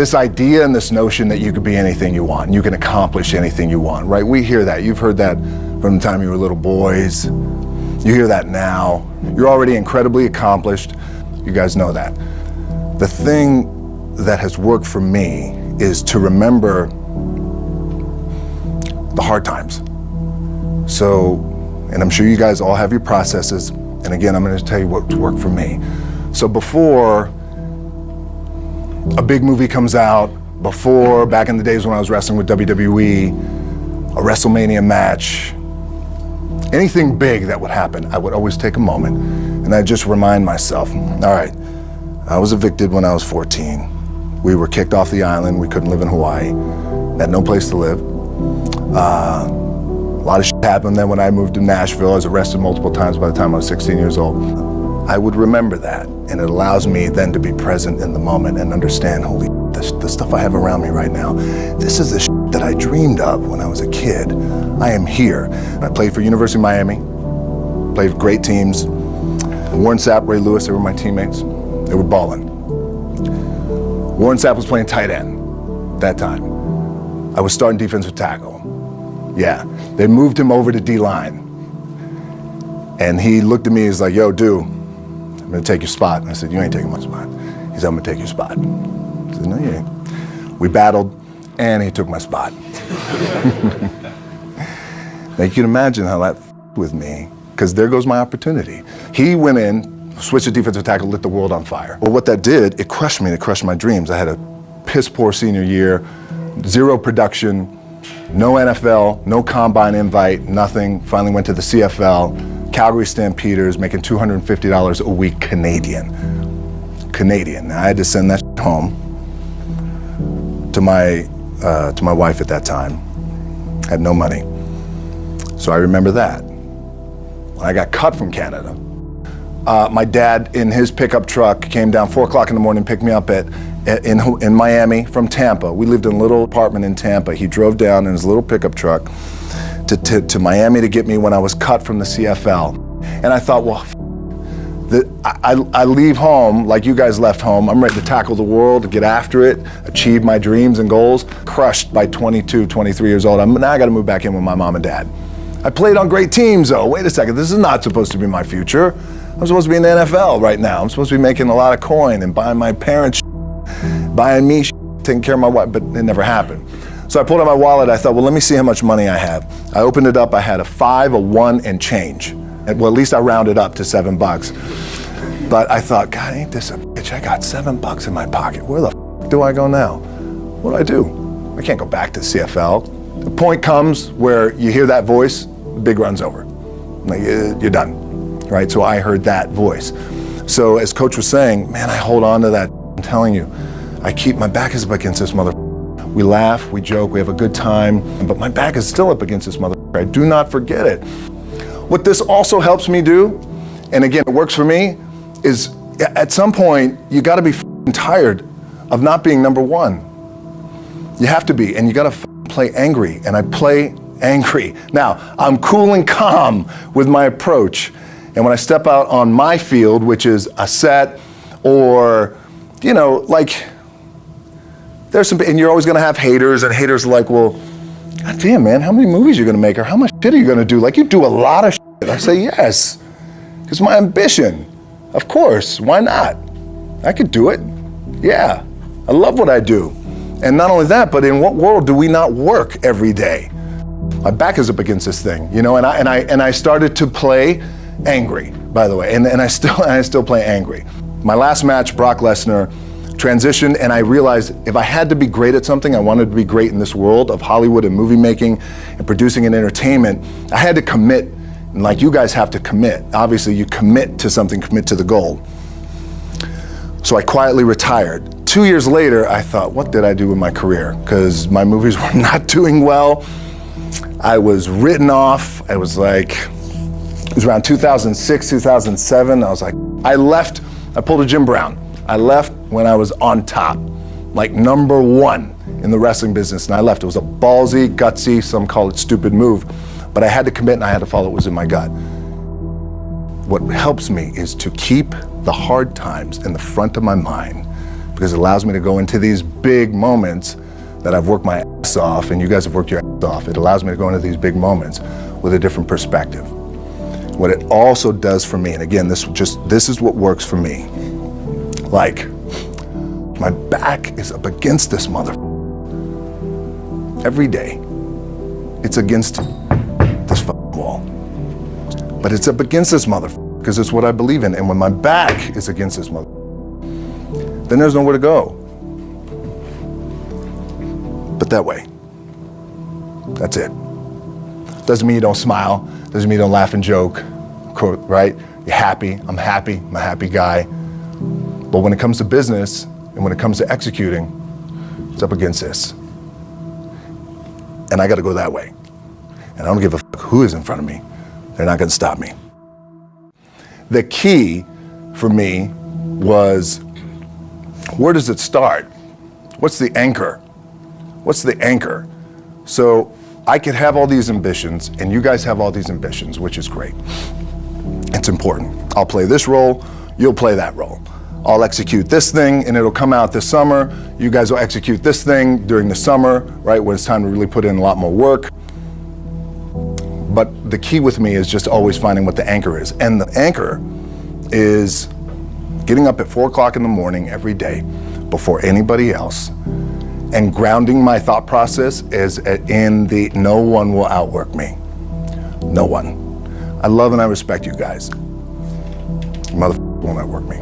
this idea and this notion that you could be anything you want, you can accomplish anything you want, right? We hear that. You've heard that from the time you were little boys. You hear that now. You're already incredibly accomplished. You guys know that. The thing that has worked for me is to remember the hard times. So, and I'm sure you guys all have your processes. And again, I'm going to tell you what worked for me. So before a big movie comes out, before, back in the days when I was wrestling with WWE, a WrestleMania match, anything big that would happen, I would always take a moment and I'd just remind myself, all right, I was evicted when I was 14. We were kicked off the island. We couldn't live in Hawaii. Had no place to live. A lot of shit happened then when I moved to Nashville. I was arrested multiple times by the time I was 16 years old. I would remember that, and it allows me then to be present in the moment and understand, holy shit, the stuff I have around me right now, this is the shit that I dreamed of when I was a kid. I am here. I played for University of Miami, played for great teams. Warren Sapp, Ray Lewis, they were my teammates. They were balling. Warren Sapp was playing tight end that time. I was starting defensive tackle. Yeah, they moved him over to D-line. And he looked at me, he's like, yo, dude, I'm gonna take your spot. And I said, you ain't taking my spot. He said, I'm gonna take your spot. I said, no, you ain't. We battled, and he took my spot. Now you can imagine how that with me, because there goes my opportunity. He went in, switched to defensive tackle, lit the world on fire. Well, what that did, it crushed me, it crushed my dreams. I had a piss poor senior year, zero production, no NFL, no combine invite, nothing. Finally went to the CFL, Calgary Stampeders, making $250 a week Canadian. Now I had to send that home to my wife at that time. Had no money. So I remember that. When I got cut from Canada, my dad in his pickup truck came down 4 o'clock in the morning, picked me up in Miami from Tampa. We lived in a little apartment in Tampa. He drove down in his little pickup truck to Miami to get me when I was cut from the CFL. And I thought, well, I leave home like you guys left home. I'm ready to tackle the world, to get after it, achieve my dreams and goals. Crushed by 22, 23 years old. Now I got to move back in with my mom and dad. I played on great teams though. Wait a second, this is not supposed to be my future. I'm supposed to be in the NFL right now. I'm supposed to be making a lot of coin and buying my parents, buying me, taking care of my wife, but it never happened. So I pulled out my wallet. I thought, well, let me see how much money I have. I opened it up. I had a 5, a 1, and change. Well, at least I rounded up to $7. But I thought, God, ain't this a bitch? I got $7 in my pocket. Where the f do I go now? What do I do? I can't go back to CFL. The point comes where you hear that voice, the big run's over. Like, you're done, right? So I heard that voice. So as Coach was saying, man, I hold on to that. I'm telling you, I keep my back is up against this mother. We laugh, we joke, we have a good time, but my back is still up against this mother. I do not forget it. What this also helps me do, and again, it works for me, is at some point, you gotta be tired of not being number one. You have to be, and you gotta play angry, and I play angry. Now, I'm cool and calm with my approach, and when I step out on my field, which is a set, or, you know, like, there's some, and you're always gonna have haters, and haters are like, well, God damn, man, how many movies are you gonna make, or how much shit are you gonna do? Like, you do a lot of shit. I say, yes, it's my ambition. Of course, why not? I could do it. Yeah, I love what I do. And not only that, but in what world do we not work every day? My back is up against this thing, you know, and I started to play angry, by the way, and I still play angry. My last match, Brock Lesnar, transitioned, and I realized if I had to be great at something, I wanted to be great in this world of Hollywood and movie making and producing and entertainment, I had to commit, and like you guys have to commit. Obviously, you commit to something, commit to the goal. So I quietly retired. 2 years later, I thought, what did I do with my career? Because my movies were not doing well. I was written off. I was like, it was around 2006, 2007. I was like, I left, I pulled a Jim Brown. I left when I was on top, like number one in the wrestling business, and I left. It was a ballsy, gutsy, some call it stupid move, but I had to commit and I had to follow what was in my gut. What helps me is to keep the hard times in the front of my mind, because it allows me to go into these big moments that I've worked my ass off, and you guys have worked your ass off. It allows me to go into these big moments with a different perspective. What it also does for me, and again, this is what works for me. Like, my back is up against this every day. It's against this wall. But it's up against this because it's what I believe in. And when my back is against this then there's nowhere to go but that way. That's it. Doesn't mean you don't smile. Doesn't mean you don't laugh and joke, right? You're happy. I'm happy. I'm a happy guy. But when it comes to business and when it comes to executing, it's up against this. And I got to go that way. And I don't give a fuck who is in front of me. They're not going to stop me. The key for me was, where does it start? What's the anchor? What's the anchor? So I could have all these ambitions, and you guys have all these ambitions, which is great. It's important. I'll play this role, you'll play that role. I'll execute this thing, and it'll come out this summer. You guys will execute this thing during the summer, right, when it's time to really put in a lot more work. But the key with me is just always finding what the anchor is. And the anchor is getting up at 4 o'clock in the morning every day before anybody else, and grounding my thought process is in the no one will outwork me. No one. I love and I respect you guys. Motherfucker won't outwork me.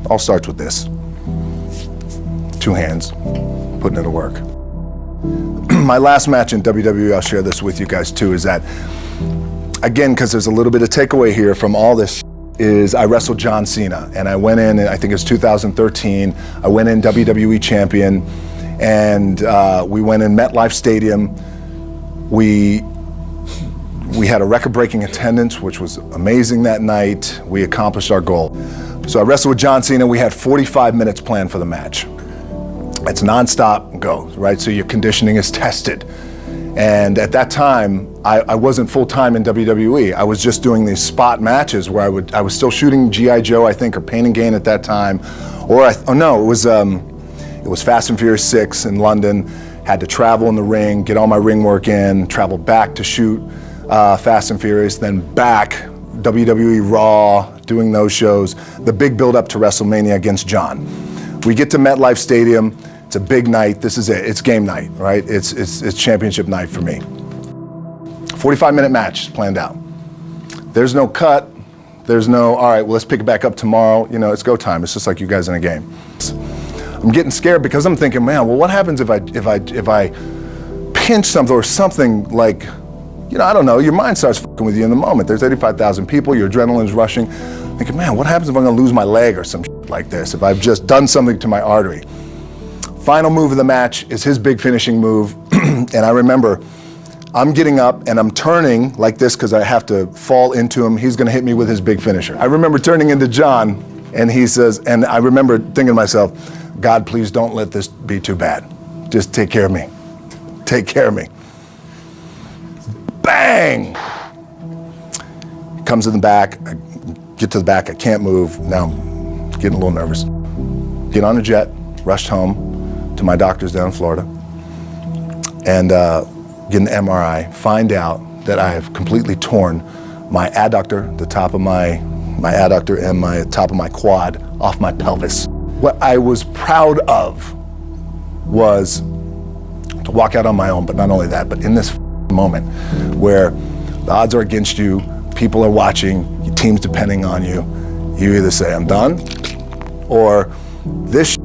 All starts with this. 2 hands, putting it to work. My last match in WWE, I'll share this with you guys too, is that, again, because there's a little bit of takeaway here from all this, is I wrestled John Cena, and I went in, I think it was 2013, I went in WWE champion, and we went in MetLife Stadium. We had a record-breaking attendance, which was amazing that night. We accomplished our goal. So I wrestled with John Cena. We had 45 minutes planned for the match. It's nonstop go, right? So your conditioning is tested. And at that time, I wasn't full-time in WWE. I was just doing these spot matches where I was still shooting G.I. Joe, I think, or Pain and Gain at that time. It was Fast and Furious 6 in London. Had to travel in the ring, get all my ring work in, travel back to shoot Fast and Furious, then back, WWE Raw, doing those shows. The big build-up to WrestleMania against John. We get to MetLife Stadium. It's a big night. This is it. It's game night, right? It's championship night for me. 45-minute match planned out. There's no cut. There's no, all right, well, let's pick it back up tomorrow. You know, it's go time. It's just like you guys in a game. I'm getting scared because I'm thinking, man, well, what happens if I pinch something or something like, you know, I don't know, your mind starts fucking with you in the moment. There's 85,000 people, your adrenaline's rushing. Thinking, man, what happens if I'm gonna lose my leg or some shit like this, if I've just done something to my artery? Final move of the match is his big finishing move. And I remember I'm getting up and I'm turning like this because I have to fall into him. He's gonna hit me with his big finisher. I remember turning into John, and he says, and I remember thinking to myself, God, please don't let this be too bad. Just take care of me. Take care of me. Bang! Comes in the back, I get to the back, I can't move. Now I'm getting a little nervous. Get on a jet, rushed home to my doctors down in Florida, and get an MRI, find out that I have completely torn my adductor, the top of my adductor and my top of my quad off my pelvis. What I was proud of was to walk out on my own, but not only that, but in this moment where the odds are against you, people are watching, your team's depending on you, you either say, I'm done, or this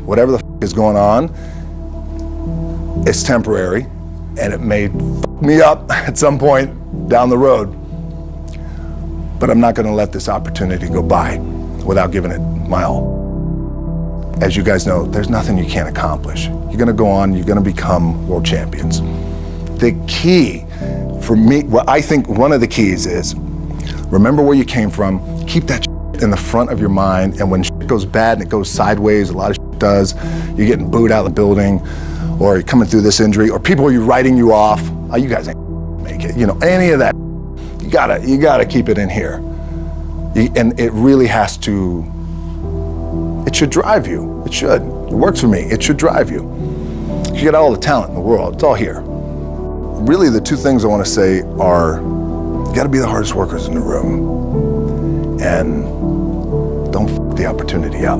whatever the is going on, it's temporary, and it may fuck me up at some point down the road, but I'm not gonna let this opportunity go by without giving it my all. As you guys know, there's nothing you can't accomplish. You're gonna go on, you're gonna become world champions. The key for me, what I think one of the keys is, remember where you came from, keep that in the front of your mind, and when goes bad and it goes sideways, a lot of does, you're getting booed out of the building, or you're coming through this injury, or people are writing you off, oh, you guys ain't make it, you know, any of that, you gotta keep it in here. And it really has to It should drive you. It should. It works for me. It should drive you. You get all the talent in the world. It's all here. Really, the two things I want to say are, you got to be the hardest workers in the room, and don't f the opportunity up.